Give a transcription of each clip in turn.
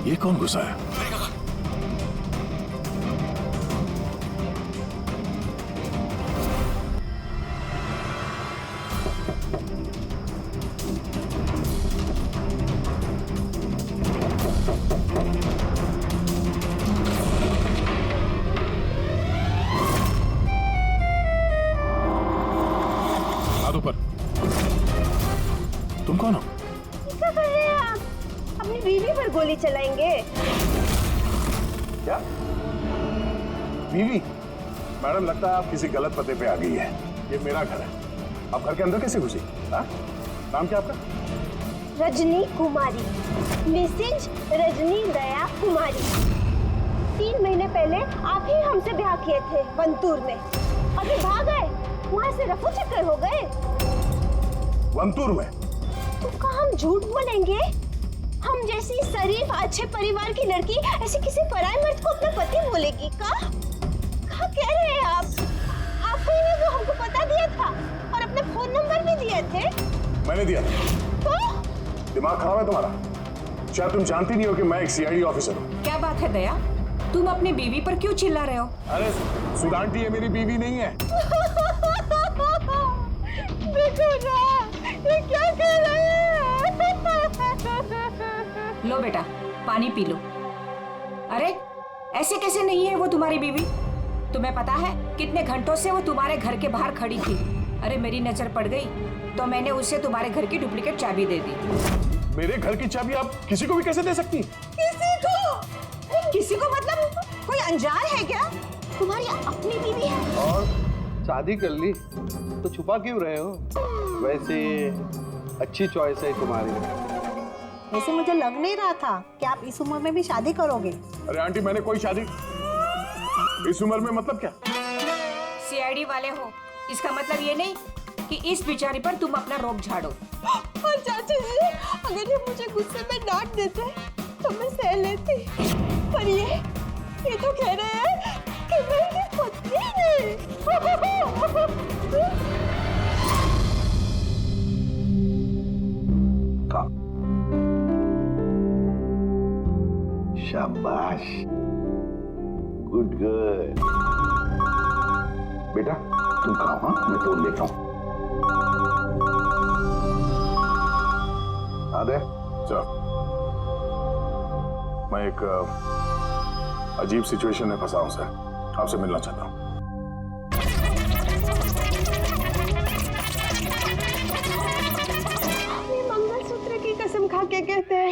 ये कौन घुसा है? हाथ ऊपर। तुम कौन हो? क्या कर रहे हैं आप? अपनी बीवी पर गोली चलाएंगे? क्या बीवी? मैडम लगता है आप किसी गलत पते पे आ गई है। ये मेरा घर है, आप घर के अंदर कैसे घुसी? हाँ? नाम क्या आपका? रजनी कुमारी, मिसेज रजनी दया कुमारी। 3 महीने पहले आप ही हमसे ब्याह किए थे वंतूर में। अभी भाग गए, वहाँ से रफू चक्कर हो गए। वंतूर में? तो कहाँ हम झूठ बोलेंगे? हम जैसी शरीफ अच्छे परिवार की लड़की ऐसे किसी पराये मर्द को अपना पति बोलेगी का? क्या कह रहे हैं आप? आपको ही वो हमको पता दिया था और अपने फोन नंबर भी दिए थे। मैंने दिया था। तो दिमाग खराब है तुम्हारा? शायद तुम जानती नहीं हो कि मैं एक सीआईडी ऑफिसर हूँ। क्या बात है दया, तुम अपनी बीवी पर क्यों चिल्ला रहे हो? अरे सुधांटी, ये मेरी बीवी नहीं है। देखो ना, ये क्या कह रहे हैं? लो बेटा, पानी पी लो। अरे ऐसे कैसे नहीं है वो तुम्हारी बीवी? तुम्हें पता है कितने घंटों से वो तुम्हारे घर के बाहर खड़ी थी। अरे मेरी नजर पड़ गई तो मैंने उसे तुम्हारे घर की डुप्लीकेट चाबी दे दी। मेरे घर की चाबी आप किसी को भी कैसे दे सकती? किसी को? किसी को मतलब कोई अनजान है क्या? तुम्हारी अपनी बीवी है। और शादी कर ली तो छुपा क्यों रहे हो? वैसे अच्छी चॉइस है तुम्हारी। वैसे मुझे लग नहीं रहा था कि आप इस उम्र में भी शादी करोगे। अरे आंटी, मैंने कोई शादी इस उम्र में मतलब क्या? सीआईडी वाले हो, इसका मतलब ये नहीं कि इस बिचारी पर तुम अपना रोब झाड़ो। और चाचा जी, अगर ये मुझे गुस्से में डांट देते तो मैं सह लेती, पर ये तो कह रहे हैं कि मैं इनकी पत्नी नहीं। शाबाश, गुड गर्ल। बेटा तुम कहाँ? हाँ, मैं फोन लेता हूँ। आदे चल, मैं एक अजीब सिचुएशन में फंसा हूं सर, आपसे मिलना चाहता हूँ। ये मंगलसूत्र की कसम खा के कहते हैं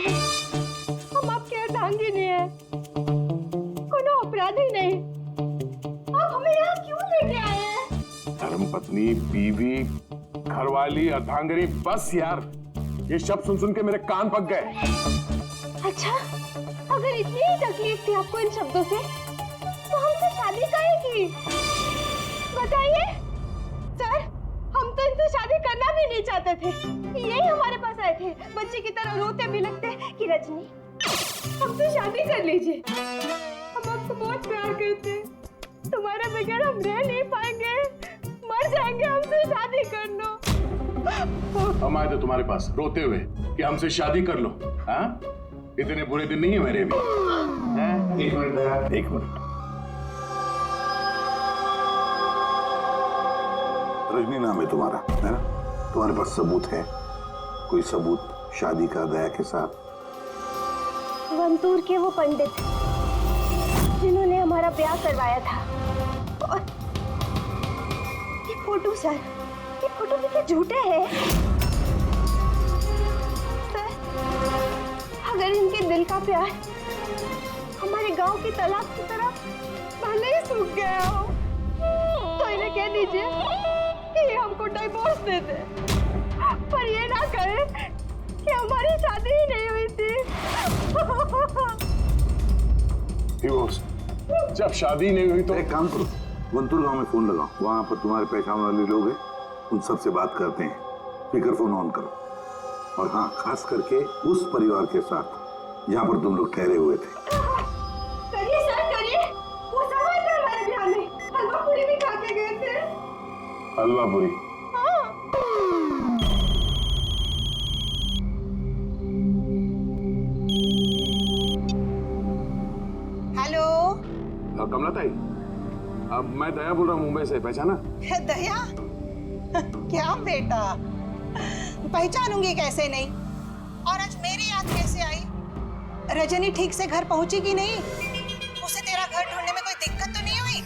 हम आपके अर्धांगिनी है, कोनो अपराधी नहीं। आप हमें यहाँ क्यों लेके आए हैं? धर्मपत्नी, बीवी, घरवाली, अर्धांगिनी, बस यार, ये शब्द सुन सुन के मेरे कान पक गए। अच्छा, अगर इतनी ही तकलीफ थी आपको इन शब्दों से, तो हमसे शादी काहे की? बताइए सर, हम तो इनसे शादी करना भी नहीं चाहते थे। यही हमारे पास आए थे, बच्चे की तरह रोते बिलखते कि रजनी हमसे शादी कर लीजिए, हम आपको बहुत प्यार करते हैं, तुम्हारे बगैर हम रह नहीं पाएंगे, मर जाएंगे, हमसे शादी कर लो। हम आए थे तुम्हारे पास रोते हुए कि हमसे शादी कर लो। हाँ, इतने बुरे दिन नहीं है मेरे भी। एक मिनट दया, एक मिनट। रजनी नाम है तुम्हारा, है ना? तुम्हारे पास सबूत है? कोई सबूत शादी का दया के साथ? वंतूर के वो पंडित जिन्होंने हमारा ब्याह करवाया था, और ये फोटो सर, ये फोटो भी क्या झूठे हैं? सर, अगर इनके दिल का प्यार हमारे गांव की तालाब की तरह भले ही सूख गया हो, तो इन्हें कह दीजिए कि ये हमको डिवोर्स दे दे, पर ये ना कहे कि हमारी शादी ही नहीं हुई थी। डिवोर्स? जब शादी नहीं हुई तो एक काम करो, वंतूर गांव में फोन लगाओ, वहां पर तुम्हारे पहचान वाले लोग हैं, उन सबसे बात करते हैं। स्पीकर फोन ऑन करो, और हाँ, खास करके उस परिवार के साथ जहाँ पर तुम लोग ठहरे हुए थे। करिए सर, करिए। वो सब आए थे हमारे ब्याह में, हलवा पूरी भी खा के गए थे। हलवा पूरी? हाँ। कमला ताई, अब मैं दया बोल रहा हूँ मुंबई से, पहचाना? दया? क्या बेटा, पहचानूंगी कैसे नहीं? और आज मेरी याद कैसे आई? रजनी ठीक से घर पहुंची कि नहीं? उसे तेरा घर ढूंढने में कोई दिक्कत तो नहीं हुई?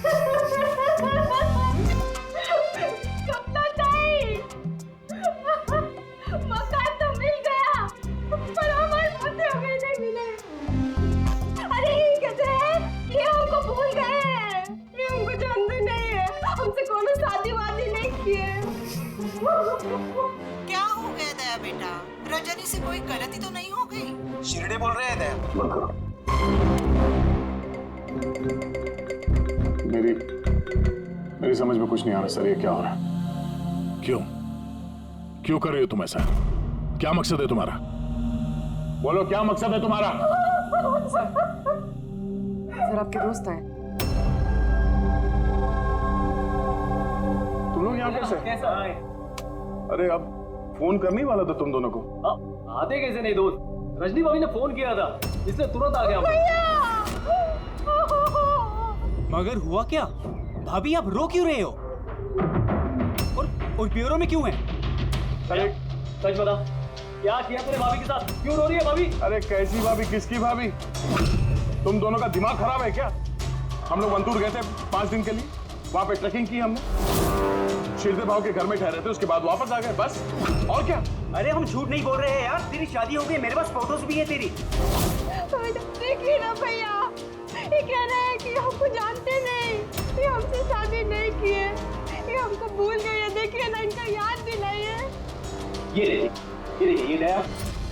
कमला ताई, मकान तो मिल गया, पर हमारे पते हमें नहीं मिले। अरे ये कैसे है? ये हमको भूल गए हैं, ये हमको जानते नहीं है, हमसे कोनो शादी वादी नहीं किए। क्या हो गया दया बेटा? रजनी से कोई गलती तो नहीं हो गई? शिरडे बोल रहे हैं दया। बंद करो। मेरी समझ में कुछ नहीं आ रहा सर, ये क्या हो रहा है? क्यों कर रही हो तुम ऐसा? क्या मकसद है तुम्हारा? बोलो, क्या मकसद है तुम्हारा? सर आपके दोस्त हैं। तुम लोग यहाँ कैसे? अरे अब फोन करने ही वाला था तुम दोनों को। आते कैसे नहीं दोस्त? रजनी भाभी ने फोन किया था, इसलिए तुरंत आ गया। मगर हुआ क्या? भाभी आप रो क्यों रहे हो? और ब्यूरो में क्यों हैं? सच बता, क्या किया तूने भाभी के साथ? क्यों रो रही है भाभी? अरे कैसी भाभी, किसकी भाभी? तुम दोनों का दिमाग खराब है क्या? हम लोग वंतूर गए थे 5 दिन के लिए, वहां पे ट्रैकिंग की हमने, शिरदे भाव के घर में ठहरे थे, उसके बाद वापस आ गए, बस। और क्या? अरे हम झूठ नहीं बोल रहे हैं यार, तेरी शादी हो गई, मेरे पास फोटोज भी है तेरी। देखिए ना भैया, ये कह रहे हैं कि हमको जानते नहीं, ये हमसे शादी नहीं किए, ये हमको भूल गए हैं। देखिए ना, इनका याद दिलाइए। ये देखिए, ये दया,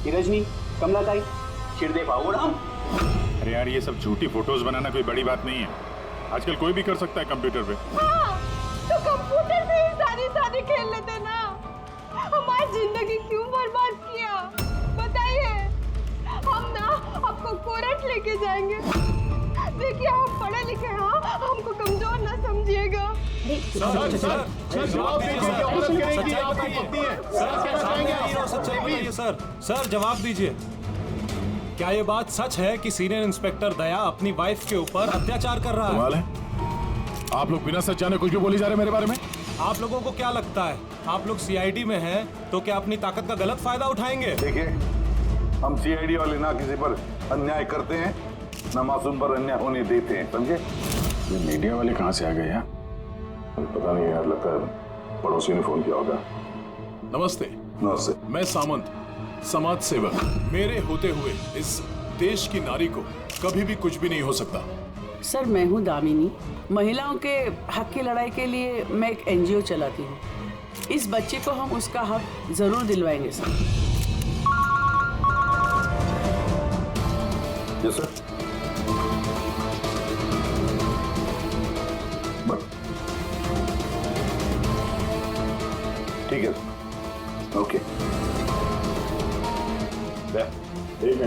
ये रजनी, कमला ताई, शिरदे भाव और हम। अरे यार, ये सब झूठी फोटोज बनाना कोई बड़ी बात नहीं है, आजकल कोई भी कर सकता है कंप्यूटर पे। हाँ, तो कंप्यूटर से ही सारी शादी खेल लेते ना, हमारी जिंदगी क्यों बर्बाद किया? बताइए। हम ना आपको कोर्ट लेके जाएंगे। देखिए, हम पढ़े लिखे हैं, हमको कमजोर ना समझिएगा। सर जवाब दीजिए, क्या ये बात सच है कि सीनियर इंस्पेक्टर दया अपनी वाइफ के ऊपर अत्याचार कर रहा है? कमाल है, आप लोग बिना सच जाने कुछ भी बोली जा रहे हैं मेरे बारे में। आप लोगों को क्या लगता है, आप लोग सीआईडी में हैं तो क्या अपनी ताकत का गलत फायदा उठाएंगे? देखिए, हम सीआईडी वाले ना किसी पर अन्याय करते हैं, ना मासूम पर अन्याय होने देते हैं, समझे? ये मीडिया वाले कहाँ से आ गए यार? पता नहीं यार, लगता है पड़ोसी ने फोन किया होगा। नमस्ते। नमस्ते। मैं सामंत, समाज सेवक। मेरे होते हुए इस देश की नारी को कभी भी कुछ भी नहीं हो सकता। सर मैं हूँ दामिनी, महिलाओं के हक की लड़ाई के लिए मैं एक एनजीओ चलाती हूँ। इस बच्चे को हम उसका हक जरूर दिलवाएंगे सर। Yes sir. ठीक है, ओके।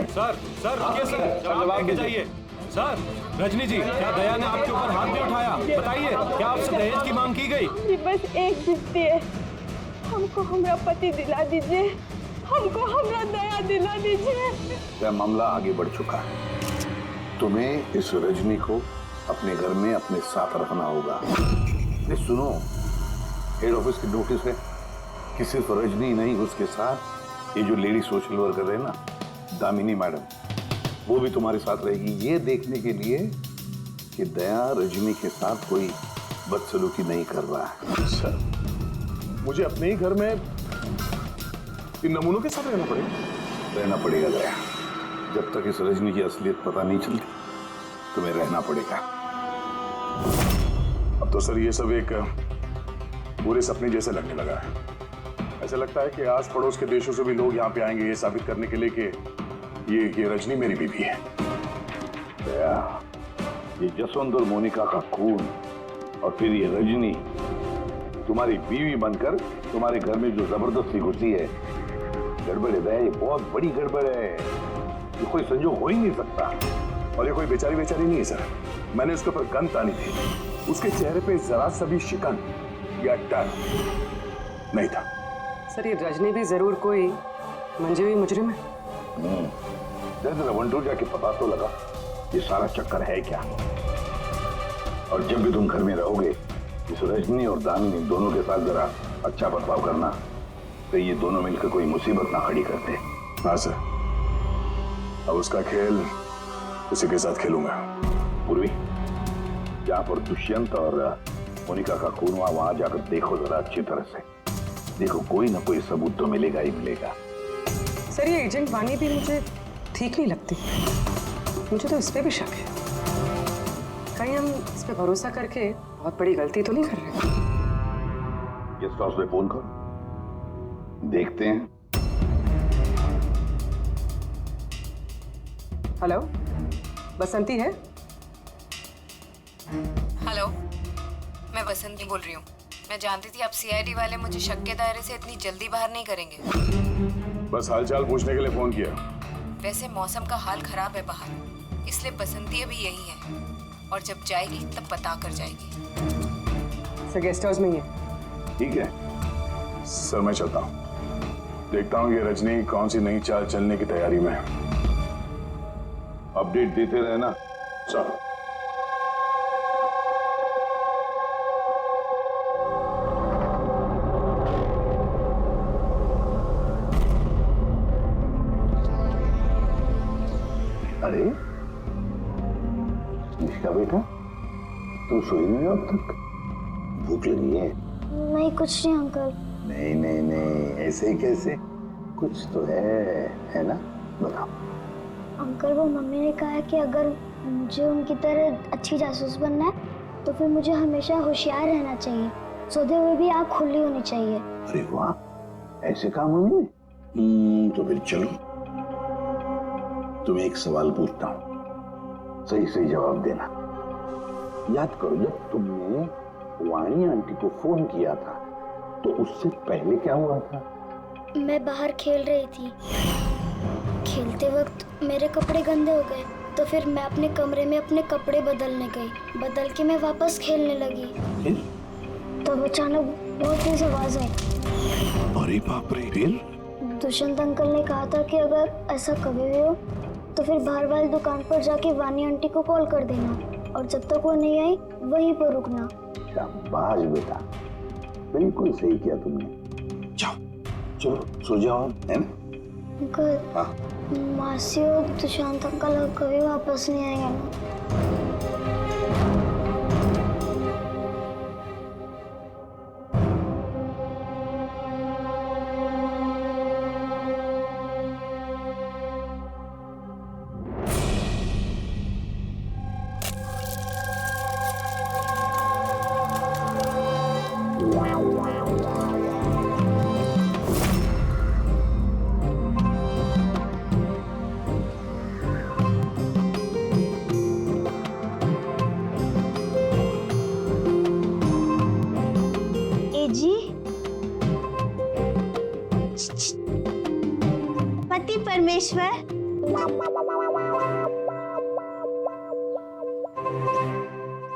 सर रुकिए सर, जवाब देके जाइए। सर, रजनी जी, क्या दया ने आपके ऊपर हाथ नहीं उठाया? बताइए, क्या आपसे दहेज की मांग की गई? जी बस एक जिद्दी है, हमको हमारा पति दिला दीजिए, हमको हमारा दया दिला दीजिए। यह मामला आगे बढ़ चुका है, तुम्हें इस रजनी को अपने घर में अपने साथ रखना होगा। नहीं सुनो, हेड ऑफिस की नोटिस है कि सिर्फ रजनी नहीं, उसके साथ ये जो लेडी सोशल वर्कर है ना, दामिनी मैडम, वो भी तुम्हारे साथ रहेगी, ये देखने के लिए कि दया रजनी के साथ कोई बदसलूकी नहीं कर रहा है। सर, मुझे अपने ही घर में इन नमूनों के साथ रहना पड़ेगा दया। जब तक इस रजनी की असलियत पता नहीं चलती, तुम्हें रहना पड़ेगा। अब तो सर ये सब एक बुरे सपने जैसे लगने लगा है। ऐसा लगता है कि आस पड़ोस के देशों से भी लोग यहाँ पे आएंगे ये साबित करने के लिए कि ये रजनी मेरी बीवी है। दया, ये जसवंत और मोनिका का खून और फिर ये रजनी तुम्हारी बीवी बनकर तुम्हारे घर में जो जबरदस्ती घुसी है, गड़बड़ है दया, ये बहुत बड़ी गड़बड़ है, ये कोई संजोग हो ही नहीं सकता। और ये कोई बेचारी नहीं है सर, मैंने उसके ऊपर गन तानी थी, उसके चेहरे पे जरा सा भी शिकन या डर नहीं था। सर ये रजनी भी जरूर कोई मंजे हुई मुजरिम है। जरा वंटूर जाके पता तो लगा ये सारा चक्कर है क्या। और जब भी तुम घर में रहोगे इस रजनी और दामिनी दोनों के साथ जरा अच्छा बर्ताव करना, तो ये दोनों मिलकर कोई मुसीबत ना खड़ी करते। हाँ सर, अब उसका खेल उसी के साथ खेलूंगा। पूर्वी, जहाँ पर दुष्यंत और मोनिका का खून हुआ वहां जाकर देखो जरा अच्छी तरह से। देखो कोई ना कोई सबूत तो मिलेगा ही मिलेगा। सर ये एजेंट वानी भी मुझे ठीक नहीं लगती। मुझे तो इस पे भी शक है, कहीं हम इस पे भरोसा करके बहुत बड़ी गलती तो नहीं कर रहे। गेस्ट हाउस में फोन करो, देखते हैं। हेलो, बसंती है? हेलो, मैं बसंती बोल रही हूँ। मैं जानती थी आप सीआईडी वाले मुझे शक के दायरे से इतनी जल्दी बाहर नहीं करेंगे। बस हालचाल पूछने के लिए फोन किया। वैसे मौसम का हाल खराब है बाहर, इसलिए बसंती अभी यही है और जब जाएगी तब पता कर जाएगी। सर गेस्ट हाउस में ही है। ठीक है सर, मैं चलता हूँ। देखता हूँ ये रजनी कौन सी नई चाल चलने की तैयारी में है। अपडेट देते रहना। सर। अरे निष्का बेटा, तुम सोई नहीं हो अब तक? भूख लगी है? नहीं कुछ नहीं अंकल। नहीं नहीं नहीं, ऐसे ही कैसे? कुछ तो है ना? बताओ। अंकल वो मम्मी ने कहा है कि अगर मुझे उनकी तरह अच्छी जासूस बनना है तो फिर मुझे हमेशा होशियार रहना चाहिए, सोते हुए भी आँख खुली होनी चाहिए। अरे वाह, ऐसे काम होंगे? तो फिर चलो, तुम्हें एक सवाल पूछता हूँ, सही सही जवाब देना। याद करो, जब तुमने वाणी आंटी को फोन किया था तो उससे पहले क्या हुआ था? मैं बाहर खेल रही थी। खेलते वक्त मेरे कपड़े गंदे हो गए तो फिर मैं अपने कमरे में अपने कपड़े बदलने गई। बदल के मैं वापस खेलने लगी। तब अचानक बहुत तेज आवाज आई। अरे बाप रे! फिर? दुष्यंत अंकल ने कहा था कि अगर ऐसा कभी भी हो तो फिर बाहर वाली दुकान पर जाके वानी आंटी को कॉल कर देना और जब तक वो नहीं आई वहीं पर रुकना। शाबाश बेटा, बिल्कुल सही किया तुमने। जाओ चलो सो जाओ, है ना? अंकल, हाँ? मासी और दुष्यंत अंकल कभी वापस नहीं आएंगे ना? पति परमेश्वर,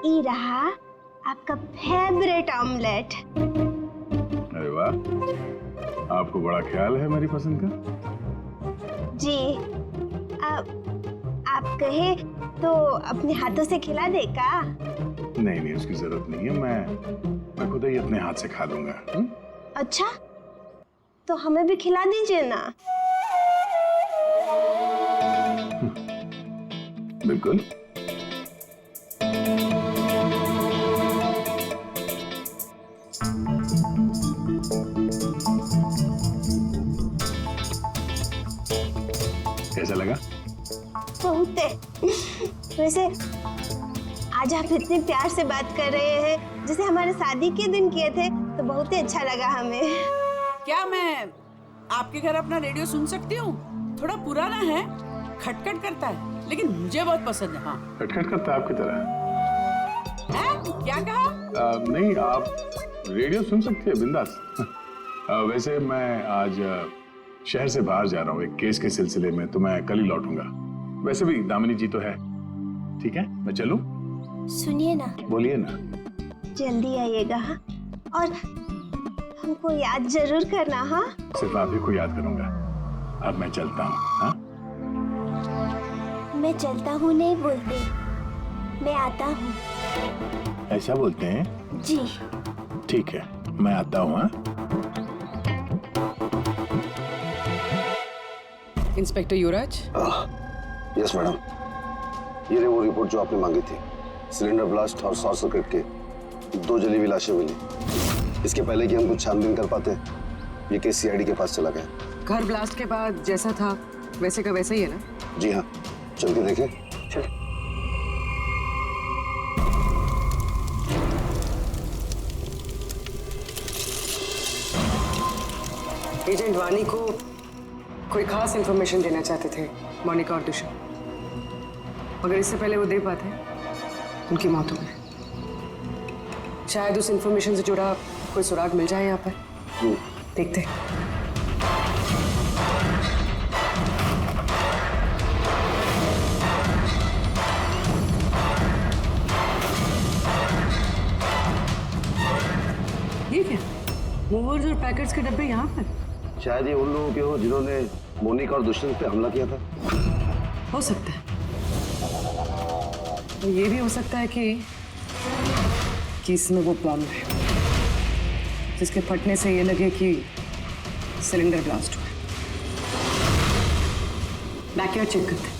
ये रहा आपका फेवरेट ऑमलेट। अरे वाह, आपको बड़ा ख्याल है मेरी पसंद का। जी, आप कहे तो अपने हाथों से खिला दे का? नहीं नहीं, उसकी जरूरत नहीं है, मैं खुद ही अपने हाथ से खा लूंगा। अच्छा, तो हमें भी खिला दीजिए ना। बिल्कुल। कैसा लगा? बहुत है। वैसे आज आप इतने प्यार से बात कर रहे हैं जैसे हमारे शादी के दिन किए थे, तो बहुत ही अच्छा लगा हमें। क्या मैं आपके घर अपना रेडियो सुन सकती हूँ? थोड़ा पुराना है, खटखट करता है, लेकिन मुझे बहुत पसंद है। हाँ, खटखट करता है आपकी तरह है? क्या कहा? नहीं, आप रेडियो सुन सकती है बिंदास। वैसे मैं आज शहर से बाहर जा रहा हूँ एक केस के सिलसिले में, तो मैं कल ही लौटूंगा। वैसे भी दामिनी जी तो है। ठीक है, मैं चलूं? सुनिए ना। बोलिए ना। जल्दी आइएगा और हमको याद जरूर करना। हाँ, सिर्फ आप ही को याद करूंगा। अब मैं चलता हूँ। हाँ? मैं चलता हूँ नहीं बोलते, मैं आता हूँ। ऐसा बोलते हैं? जी। ठीक है, मैं आता हूँ। हाँ? इंस्पेक्टर युवराज। यस मैडम, ये रही वो रिपोर्ट जो आपने मांगी थी। सिलेंडर ब्लास्ट और शॉर्ट सर्किट के 2 जली हुई लाशें मिली। इसके पहले कि हम कुछ छानबीन कर पाते, ये केस सीआईडी के पास चला गया। घर ब्लास्ट के बाद जैसा था वैसे का वैसा ही है ना? जी हाँ, चल के देखें। चल। एजेंट वानी को कोई खास इंफॉर्मेशन देना चाहते थे मोनिका और दुष्यंत, मगर इससे पहले वो दे पाते उनकी मौत हो गई। शायद उस इंफॉर्मेशन से जुड़ा कोई सुराग मिल जाए यहाँ पर। देखते हैं। ये क्या? मूवर्स और पैकेट्स के डब्बे यहाँ पर? शायद ये उन लोगों के हो जिन्होंने मोनिका और दुष्यंत पे हमला किया था। हो सकता है। तो ये भी हो सकता है कि इसमें वो बॉम्ब है जिसके फटने से ये लगे कि सिलेंडर ब्लास्ट हुआ। बैकयार्ड चेक करते हैं।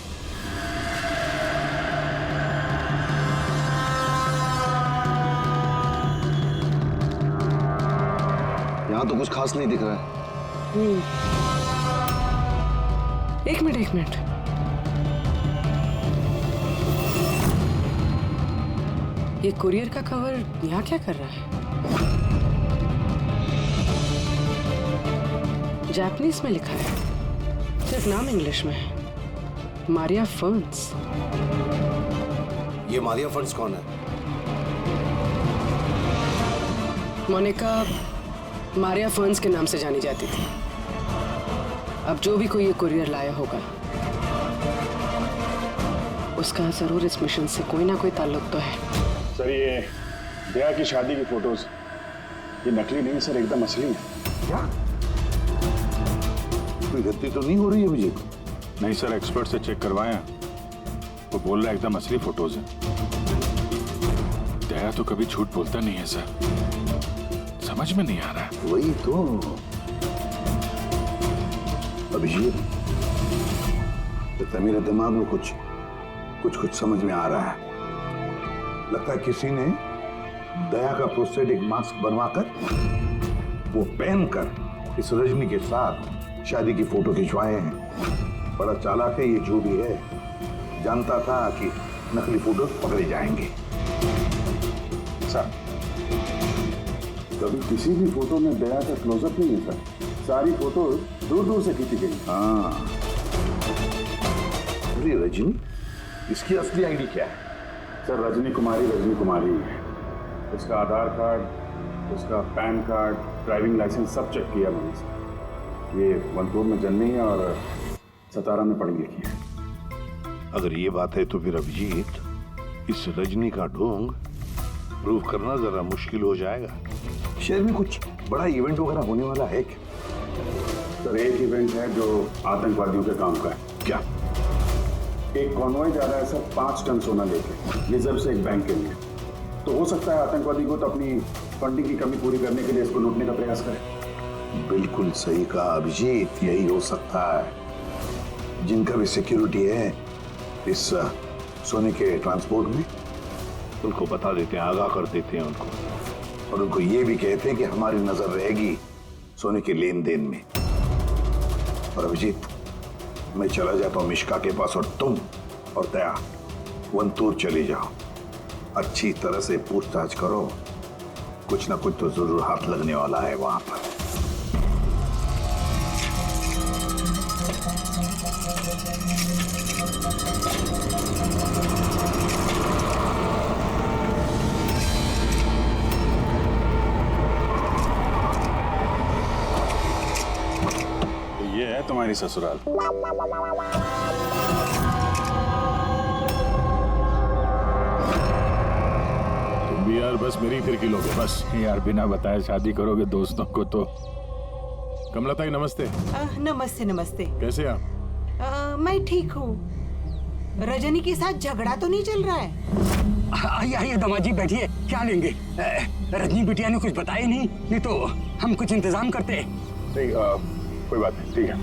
यहाँ तो कुछ खास नहीं दिख रहा है। एक मिनट। ये कुरियर का कवर यहाँ क्या कर रहा है? जापानीज में लिखा है, सिर्फ नाम इंग्लिश में है, मारिया फर्न्स। ये मारिया फर्न्स कौन है? मोनिका मारिया फर्न्स के नाम से जानी जाती थी। अब जो भी कोई ये कुरियर लाया होगा उसका जरूर इस मिशन से कोई ना कोई ताल्लुक तो है। सर, ये दया की शादी की फोटोज ये नकली नहीं सर, एकदम असली है। क्या? कोई गलती तो नहीं हो रही है मुझे? नहीं सर, एक्सपर्ट से चेक करवाया, वो बोल रहा है एकदम असली फोटोज है। दया तो कभी झूठ बोलता नहीं है सर, समझ में नहीं आ रहा है। वही तो अभिजीत, तो मेरे दिमाग में कुछ समझ में आ रहा है। लगता है किसी ने दया का प्रोस्थेटिक मास्क बनवाकर वो पहनकर इस रजनी के साथ शादी की फोटो खिंचवाए हैं। बड़ा चालाक है ये, जो भी है जानता था कि नकली फोटो पकड़े जाएंगे। सर, कभी किसी भी फोटो में दया का क्लोजअप नहीं है सर, सारी फोटो दूर दूर से खींची गई। हाँ, अरे रजनी, इसकी असली आईडी क्या है? सर, रजनी कुमारी है। उसका आधार कार्ड, उसका पैन कार्ड, ड्राइविंग लाइसेंस सब चेक किया मैंने सर। ये वंतूर में जन्मी है और सतारा में पढ़ी लिखी है। अगर ये बात है तो फिर अभिजीत, इस रजनी का ढोंग प्रूव करना जरा मुश्किल हो जाएगा। शहर में कुछ बड़ा इवेंट वगैरह होने वाला है क्या? सर, एक इवेंट है जो आतंकवादियों के काम का है। क्या? एक कॉन्वॉय जा रहा है सर 5 टन सोना लेके रिजर्व से एक बैंक के लिए। तो हो सकता है आतंकवादी को तो अपनी फंडिंग की कमी पूरी करने के लिए इसको लूटने का प्रयास करे। बिल्कुल सही कहा अभिजीत, यही हो सकता है। जिनका भी सिक्योरिटी है इस सोने के ट्रांसपोर्ट में, उनको बता देते हैं, आगाह कर देते हैं उनको, और उनको ये भी कहते हैं कि हमारी नजर रहेगी सोने के लेन देन में। और अभिजीत, मैं चला जाता हूँ मिश्का के पास, और तुम और दया वंतूर चले जाओ। अच्छी तरह से पूछताछ करो, कुछ ना कुछ तो जरूर हाथ लगने वाला है वहां पर। ये है तुम्हारी ससुराल। तुम भी यार बस मेरी फिर लोगे बस यार, बिना बताए शादी करोगे दोस्तों को तो। कमला ताई नमस्ते। नमस्ते नमस्ते। कैसे आप? मैं ठीक हूँ। रजनी के साथ झगड़ा तो नहीं चल रहा है? आइए आइए दामाद जी बैठिए, क्या लेंगे? रजनी बिटिया ने कुछ बताया नहीं तो हम कुछ इंतजाम करते। नहीं कोई बात नहीं, ठीक है।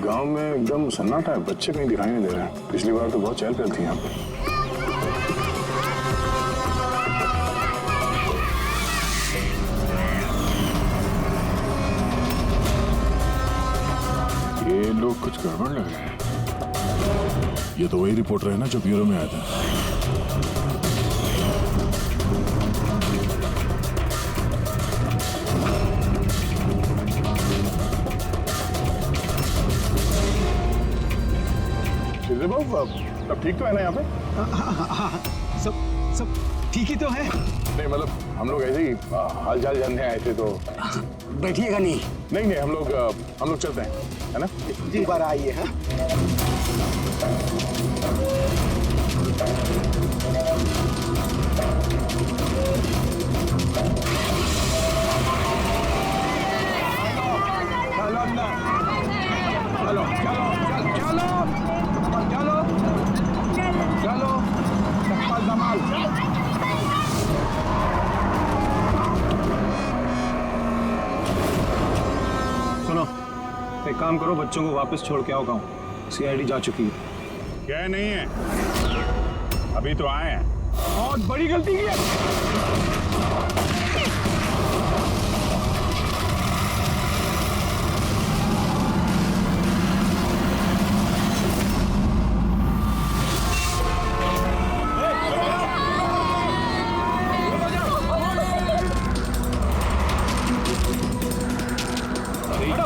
गांव में एकदम सन्नाटा है, बच्चे कहीं दिखाई नहीं दे रहे हैं। पिछली बार तो बहुत चहल पहल थी यहाँ पे। ये लोग कुछ गड़बड़ लग रहे हैं। ये तो वही रिपोर्टर है ना जो ब्यूरो में आया था। शिरदे बाबू अब ठीक तो है ना यहाँ पे? हाँ, सब ठीक ही तो है। नहीं मतलब हम लोग ऐसे ही हाल चाल जानने आए थे तो। बैठिएगा नहीं? नहीं हम लोग चलते हैं, है ना? जी बार आइए। हाँ चलो चप्पल धमाल। सुनो, एक काम करो, बच्चों को वापस छोड़ के आओ गाँव। सीआईडी जा चुकी है। क्या नहीं है, अभी तो आए हैं। बहुत बड़ी गलती की है।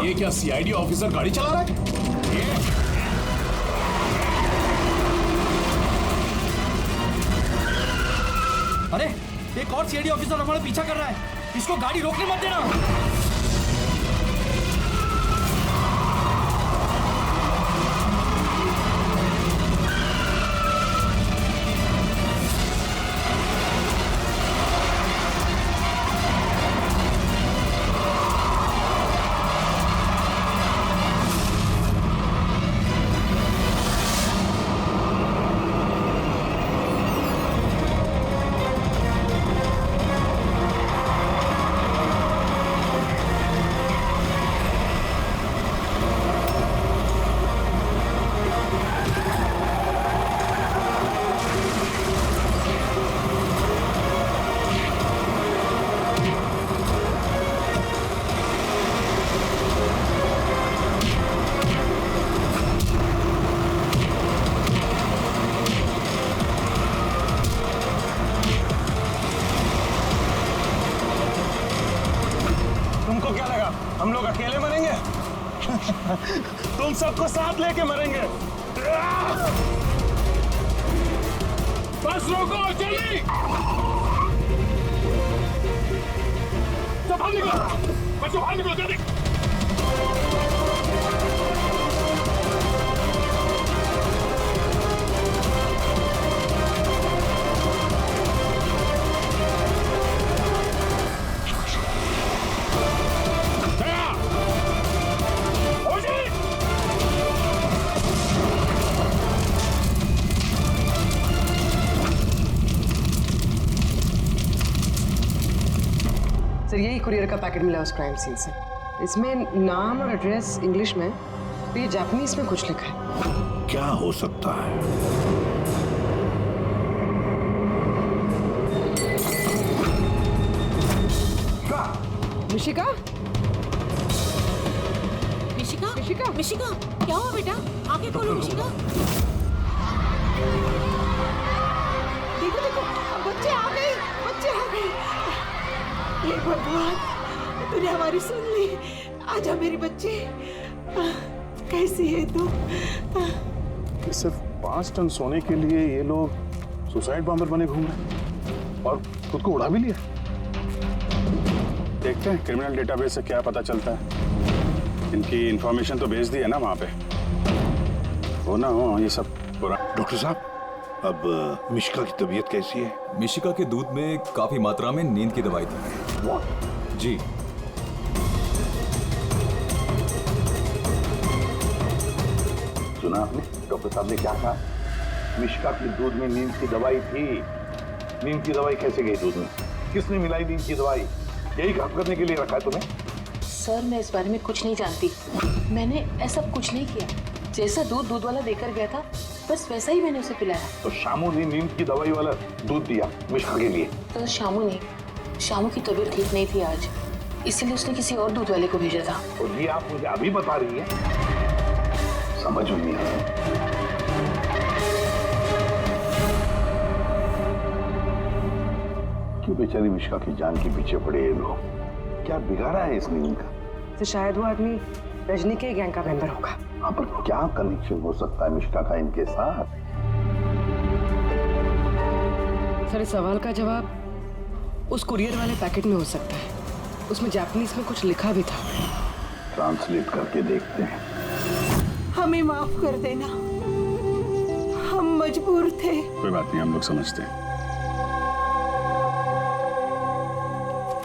ये क्या सीआईडी ऑफिसर गाड़ी चला रहा है? अरे एक और सीआईडी ऑफिसर हमारा पीछा कर रहा है, इसको गाड़ी रोकने मत देना। हम लोग अकेले मरेंगे? तुम सबको साथ लेके मरेंगे। बस रोको, जल्दी सब बाहर निकलो, बच्चों बाहर निकलो जल्दी। सर यही कुरियर का पैकेट मिला उस क्राइम सीन से। इसमें नाम और एड्रेस इंग्लिश में, तो ये जापानीज में कुछ लिखा है। क्या हो सकता है? मिशिका? मिशिका? मिशिका? मिशिका? क्या हुआ बेटा? आगे खोलो मिशिका। देखो देखो, बच्चे आ गए, बच्चे आ गए। ये भगवान, तूने हमारी सुन ली। आजा मेरी बच्चे, कैसी है तू? सिर्फ 5 टन सोने के लिए ये लोग सुसाइड बॉम्बर बने घूम रहे हैं और खुद को उड़ा भी लिया। देखते हैं क्रिमिनल डेटाबेस से क्या पता चलता है। इनकी इंफॉर्मेशन तो भेज दी है ना वहां पे, हो ना हो ये सब पूरा। डॉक्टर साहब, अब मिशिका की तबीयत कैसी है? मिशिका के दूध में काफी मात्रा में नींद की दवाई थी। जी सुना आपने डॉक्टर साहब ने क्या कहा? मिष्का के दूध में नींद की दवाई थी। नींद की दवाई कैसे गई दूध में? किसने मिलाई नींद की दवाई? यही काम करने के लिए रखा है तुम्हें? सर मैं इस बारे में कुछ नहीं जानती, मैंने ऐसा कुछ नहीं किया। जैसा दूध वाला देकर गया था बस वैसा ही मैंने उसे पिलाया। तो शामू ने नींद की दवाई वाला दूध दिया मिष्का के लिए? तो शामू की तबीयत ठीक नहीं थी आज, इसीलिए उसने किसी और दूध वाले को भेजा था। और ये आप मुझे अभी बता रही है? समझ में नहीं आ रहा। क्यों बेचारी मिष्का की जान के पीछे पड़े ये लोग? क्या बिगाड़ा है इसने इनका? तो शायद वो आदमी रजनी के गैंग का मेंबर होगा। हाँ, पर क्या कनेक्शन हो सकता है मिष्का का इनके साथ? सर इस सवाल का जवाब उस कुरियर वाले पैकेट में हो सकता है। उसमें जापानीज में कुछ लिखा भी था। ट्रांसलेट करके देखते हैं। हमें माफ कर देना, हम मजबूर थे। कोई बात नहीं, हम लोग समझते हैं।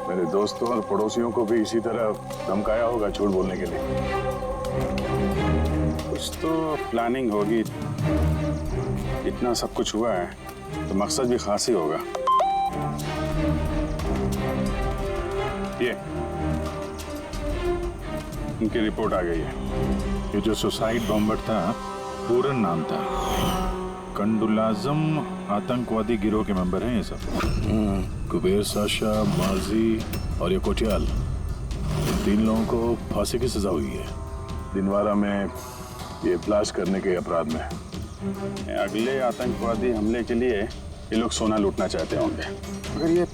मेरे दोस्तों और पड़ोसियों को भी इसी तरह धमकाया होगा झूठ बोलने के लिए। कुछ तो प्लानिंग होगी। इतना सब कुछ हुआ है तो मकसद भी खास ही होगा। ये उनकी रिपोर्ट आ गई है। ये जो सुसाइड बॉम्बर था, पूरन नाम था। कंडुलाजम आतंकवादी गिरोह के मेंबर हैं ये सब। कुबेर साशा, माजी और ये कोटियाल, इन 3 लोगों को फांसी की सजा हुई है दिनवारा में ये ब्लास्ट करने के अपराध में। अगले आतंकवादी हमले के लिए ये लोग सोना लूटना चाहते होंगे। मगर ये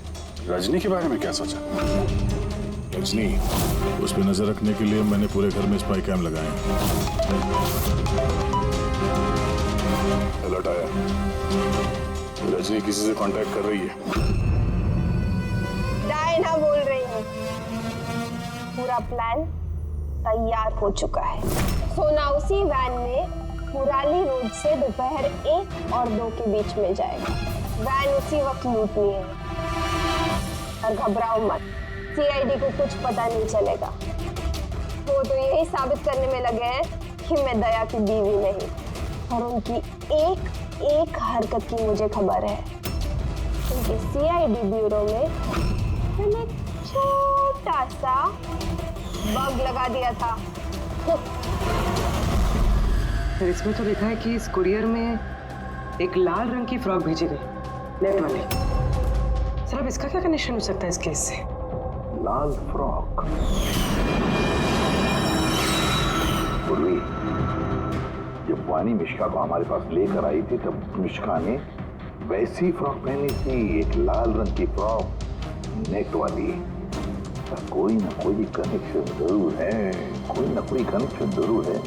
रजनी के बारे में क्या सोचा? रजनी, उस पर नजर रखने के लिए मैंने पूरे घर में स्पाई कैम लगाए। अलर्ट आया, रजनी किसी से कांटेक्ट कर रही है। डायना बोल रही है। पूरा प्लान तैयार हो चुका है। सोना उसी वैन में मुराली रोड से दोपहर 1 और 2 के बीच में जाएगा। वैन उसी वक्त लूटनी है। और घबराओ मत, सीआईडी को कुछ पता नहीं चलेगा। वो तो यही साबित करने में लगे हैं कि मैं दया की बीवी नहीं, और उनकी एक हरकत की मुझे खबर है। उनके सीआईडी ब्यूरो में मैंने छोटा सा बग लगा दिया था। सर इसमें तो लिखा है कि इस कुरियर में एक लाल रंग की फ्रॉक भेजी गई, नेट वाले। सर अब इसका क्या कनेक्शन हो सकता है इस केस से? लाल फ्रॉक? पूर्वी, जब वानी मिष्का को हमारे पास लेकर आई थी तब मिष्का ने वैसी फ्रॉक पहनी थी, एक लाल रंग की फ्रॉक, नेट वाली। कोई ना कोई कनेक्शन जरूर है, कोई ना कोई कनेक्शन जरूर है।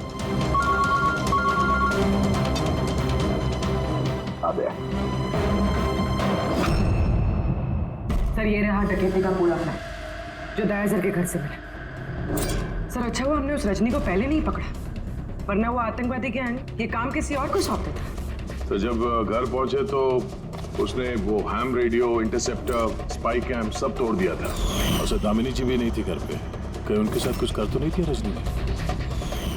आ गया। सर ये रहा डकैती का पूरा प्लान जो दया सर के घर से मिला। सर अच्छा हुआ हमने उस रजनी को पहले नहीं पकड़ा, वरना वो आतंकवादी गैंग ये काम किसी और को सौंप देता। तो जब घर पहुंचे तो उसने वो ham radio, interceptor, spy camp सब तोड़ दिया था। और दामिनी जी भी नहीं थी घर पे। कहीं उनके साथ कुछ कर तो नहीं किया रजनी ने?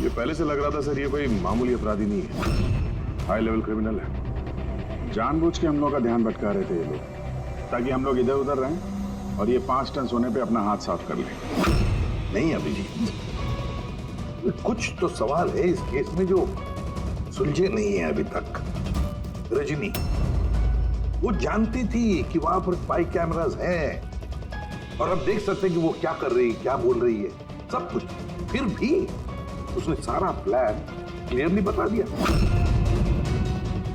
ये पहले से लग रहा था सर, ये कोई मामूली अपराधी नहीं है, हाई लेवल क्रिमिनल है। जानबूझ के हम लोग का ध्यान भटका रहे थे ये लोग, ताकि हम लोग इधर उधर रहें और ये 5 टन सोने पे अपना हाथ साफ कर लें। नहीं अभिजीत, कुछ तो सवाल है इस केस में जो सुलझे नहीं है अभी तक। रजनी वो जानती थी कि वहां पर स्पाई कैमरास हैं और अब देख सकते हैं कि वो क्या कर रही है, क्या बोल रही है, सब कुछ। फिर भी उसने सारा प्लान क्लियरली बता दिया।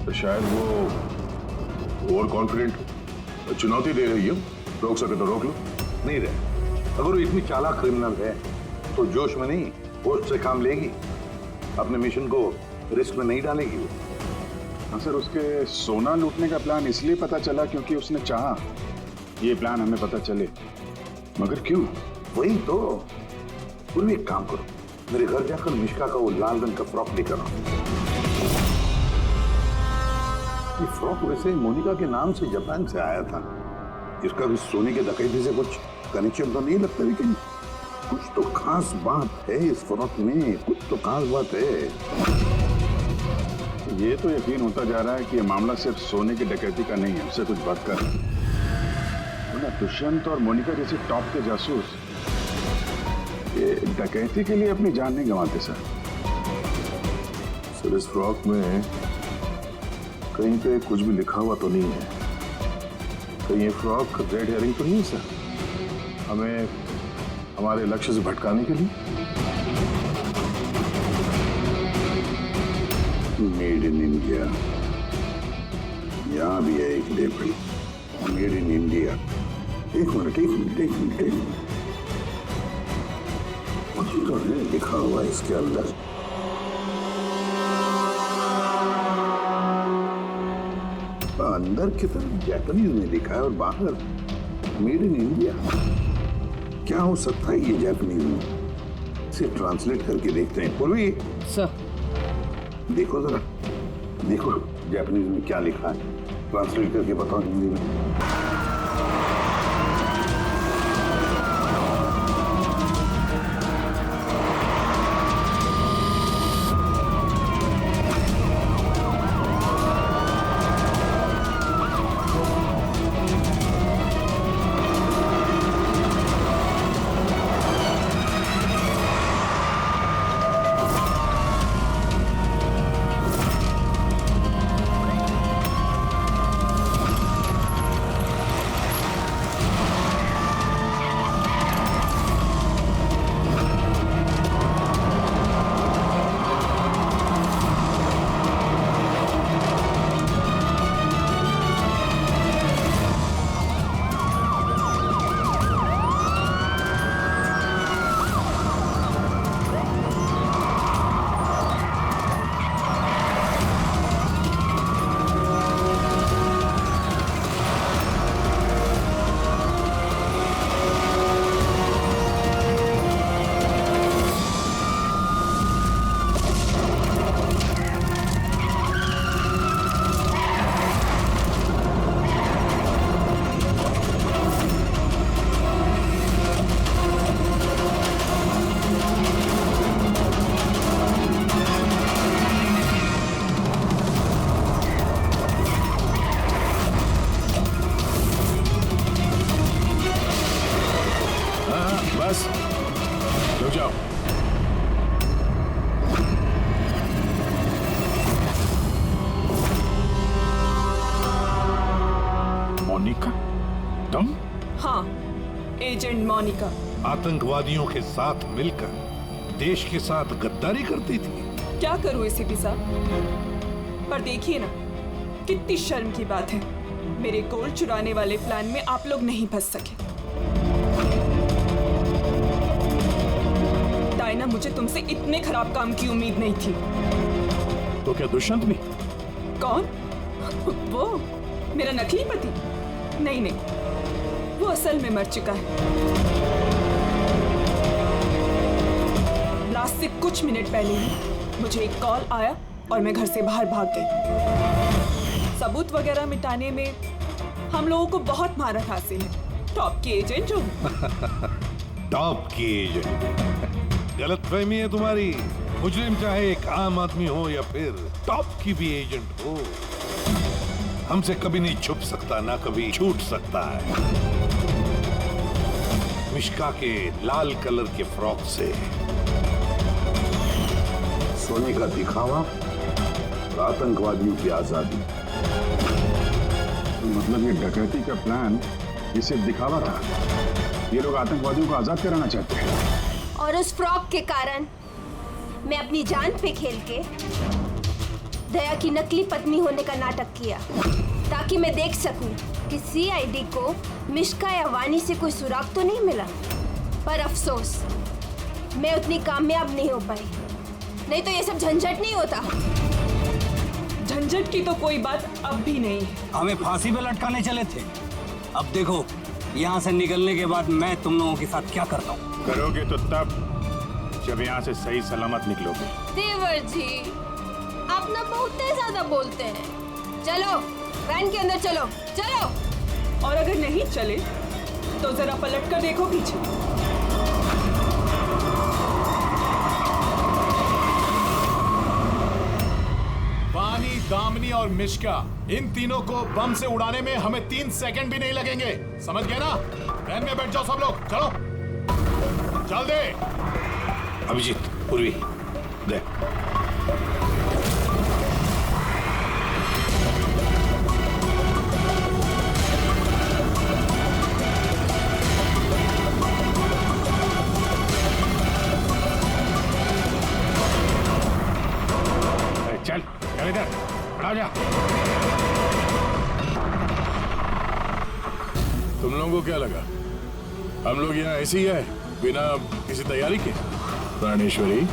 तो शायद वो ओवर कॉन्फिडेंट चुनौती दे रही हो, रोक सके तो रोक लो। नहीं रहे, अगर वो इतनी चालाक क्रिमिनल है तो जोश में नहीं, होश से काम लेगी, अपने मिशन को रिस्क में नहीं डालेगी वो। हाँ सर, उसके सोना लूटने का प्लान इसलिए पता चला क्योंकि उसने चाहा ये प्लान हमें पता चले। मगर क्यों? वही तो। तुम एक काम करो, मेरे घर जाकर मिष्का का वो लाल रंग का फ्रॉक लेकर आओ। ये फ्रॉक वैसे मोनिका के नाम से जापान से आया था। इसका भी सोने के डकैती से कुछ कनेक्शन तो नहीं लगता, लेकिन कुछ तो खास बात है इस फ्रॉक में, कुछ तो खास बात है। ये तो यकीन होता जा रहा है कि ये मामला सिर्फ सोने की डकैती का नहीं है, उससे कुछ बढ़कर दुष्यंत और मोनिका जैसे टॉप के जासूस ये डकैती के लिए अपनी जान नहीं गंवाते सर। सर इस फ्रॉक में कहीं पे कुछ भी लिखा हुआ तो नहीं है? कहीं ये फ्रॉक रेड हेयरिंग तो नहीं है सर, हमें हमारे लक्ष्य से भटकाने के लिए? मेड इन इंडिया, यहाँ भी है एक लेबल, मेड इन इंडिया। एक मिनट कुछ तो नहीं लिखा हुआ इसके अंदर। अंदर की तरफ जापानीज में लिखा है और बाहर मेड इन इंडिया। क्या हो सकता है ये जापानीज में? इसे ट्रांसलेट करके देखते हैं। पूर्वी सर, देखो जरा, देखो जापानीज में क्या लिखा है, ट्रांसलेट करके बताओ हिंदी में। बस रुक जाओ। मोनिका तुम? हाँ, एजेंट मोनिका। आतंकवादियों के साथ मिलकर देश के साथ गद्दारी करती थी। क्या करूं एसीपी साहब, पर देखिए ना, कितनी शर्म की बात है, मेरे गोल्ड चुराने वाले प्लान में आप लोग नहीं फंस सके। डायना, मुझे तुमसे इतने खराब काम की उम्मीद नहीं थी। तो क्या दुष्यंत भी? कौन? वो मेरा नकली पति? नहीं नहीं, वो असल में मर चुका है। लास्ट से कुछ मिनट पहले ही मुझे एक कॉल आया और मैं घर से बाहर भाग गई। सबूत वगैरह मिटाने में हम लोगों को बहुत महारत हासिल है। टॉप की एजेंट जो टॉप की एजेंट। गलतफहमी है तुम्हारी। मुजरिम चाहे एक आम आदमी हो या फिर टॉप की भी एजेंट हो, हमसे कभी नहीं छुप सकता, ना कभी छूट सकता है। मिश्का के लाल कलर के फ्रॉक से सोने का दिखावा और आतंकवादियों की आजादी। मतलब ये डकैती का प्लान ये सिर्फ दिखावा था? ये लोग आतंकवादियों को आजाद कराना चाहते हैं। और उस फ्रॉक के कारण मैं अपनी जान पे खेल के दया की नकली पत्नी होने का नाटक किया, ताकि मैं देख सकूं कि सीआईडी को मिश्का या वानी से कोई सुराग तो नहीं मिला। पर अफसोस, मैं उतनी कामयाब नहीं हो पाई, नहीं तो ये सब झंझट नहीं होता। झंझट की तो कोई बात अब भी नहीं है। हमें फांसी पे लटकाने चले थे, अब देखो यहाँ से निकलने के बाद मैं तुम लोगों के साथ क्या करता हूँ। करोगे तो तब जब यहाँ से सही सलामत निकलोगे। देवर जी, आप ना बहुत ज्यादा बोलते हैं। चलो वैन के अंदर चलो, चलो। और अगर नहीं चले तो जरा पलट कर देखो पीछे। वानी और मिश्का, इन तीनों को बम से उड़ाने में हमें 3 सेकंड भी नहीं लगेंगे। समझ गए ना? वैन में बैठ जाओ सब लोग, चलो जल्दी। अभिजीत, पूर्वी, दे। चल चल इधर, खड़ा जा। तुम लोगों को क्या लगा हम लोग यहाँ ऐसे ही है बिना किसी तैयारी के? प्राणेश्वरी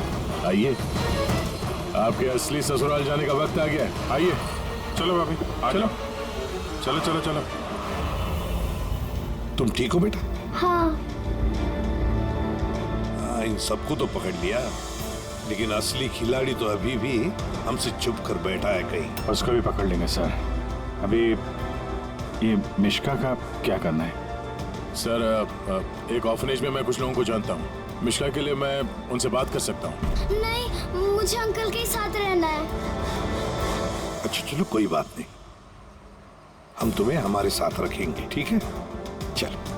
आइए, आपके असली ससुराल जाने का वक्त आ गया है। आइए। चलो भाभी, चलो चलो चलो चलो। तुम ठीक हो बेटा? हाँ। इन सबको तो पकड़ लिया, लेकिन असली खिलाड़ी तो अभी भी हमसे छुप कर बैठा है कहीं। उसको भी पकड़ लेंगे सर। अभी ये मिश्का का क्या करना है? सर एक ऑर्फनेज में मैं कुछ लोगों को जानता हूँ। मिश्का के लिए मैं उनसे बात कर सकता हूँ। नहीं, मुझे अंकल के साथ रहना है। अच्छा चलो, कोई बात नहीं, हम तुम्हें हमारे साथ रखेंगे, ठीक है? चलो।